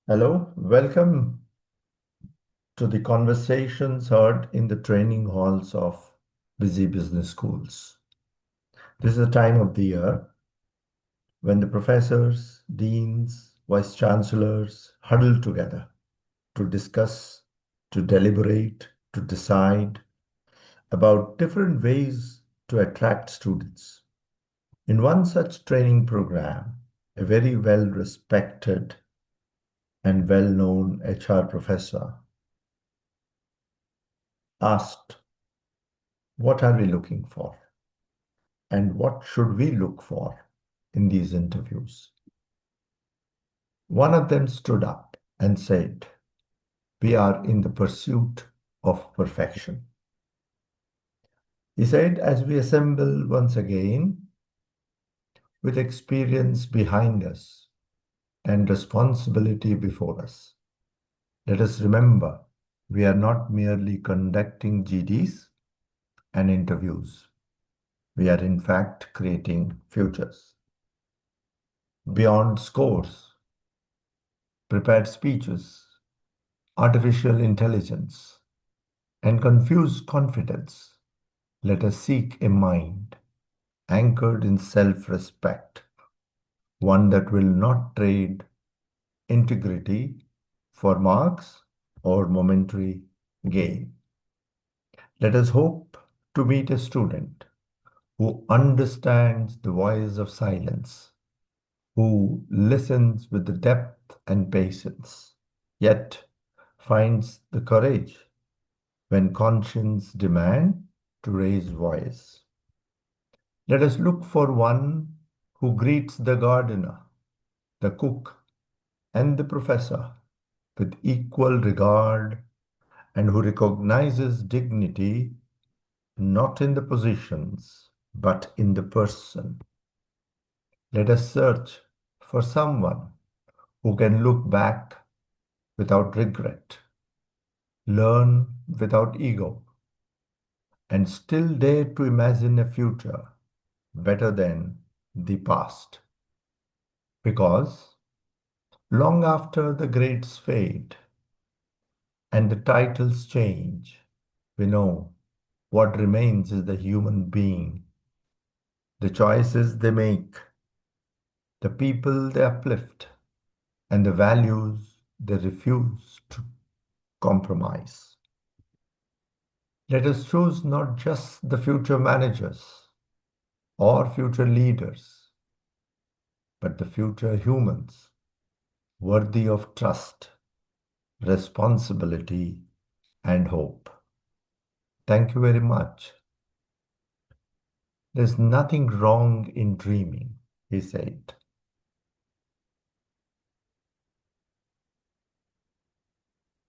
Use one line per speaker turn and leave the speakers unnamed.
Hello, welcome to the conversations heard in the training halls of busy business schools. This is a time of the year when the professors, deans, vice chancellors huddle together to discuss, to deliberate, to decide about different ways to attract students. In one such training program, a very well respected and well known HR professor asked, what are we looking for? And what should we look for in these interviews? One of them stood up and said, we are in the pursuit of perfection. He said, as we assemble once again with experience behind us and responsibility before us, let us remember we are not merely conducting GDs and interviews. We are in fact creating futures. Beyond scores, prepared speeches, artificial intelligence, and confused confidence, let us seek a mind anchored in self respect, one that will not trade integrity for marks or momentary gain. Let us hope to meet a student who understands the voice of silence, who listens with the depth and patience, yet finds the courage when conscience demand to raise voice. Let us look for one who greets the gardener, the cook, and the professor with equal regard and who recognizes dignity not in the positions but in the person. Let us search for someone who can look back without regret, learn without ego, and still dare to imagine a future better than the past. Because long after the grades fade and the titles change, we know what remains is the human being, the choices they make, the people they uplift, and the values they refuse to compromise. Let us choose not just the future managers or future leaders, but the future humans worthy of trust, responsibility, and hope. Thank you very much. There's nothing wrong in dreaming, he said.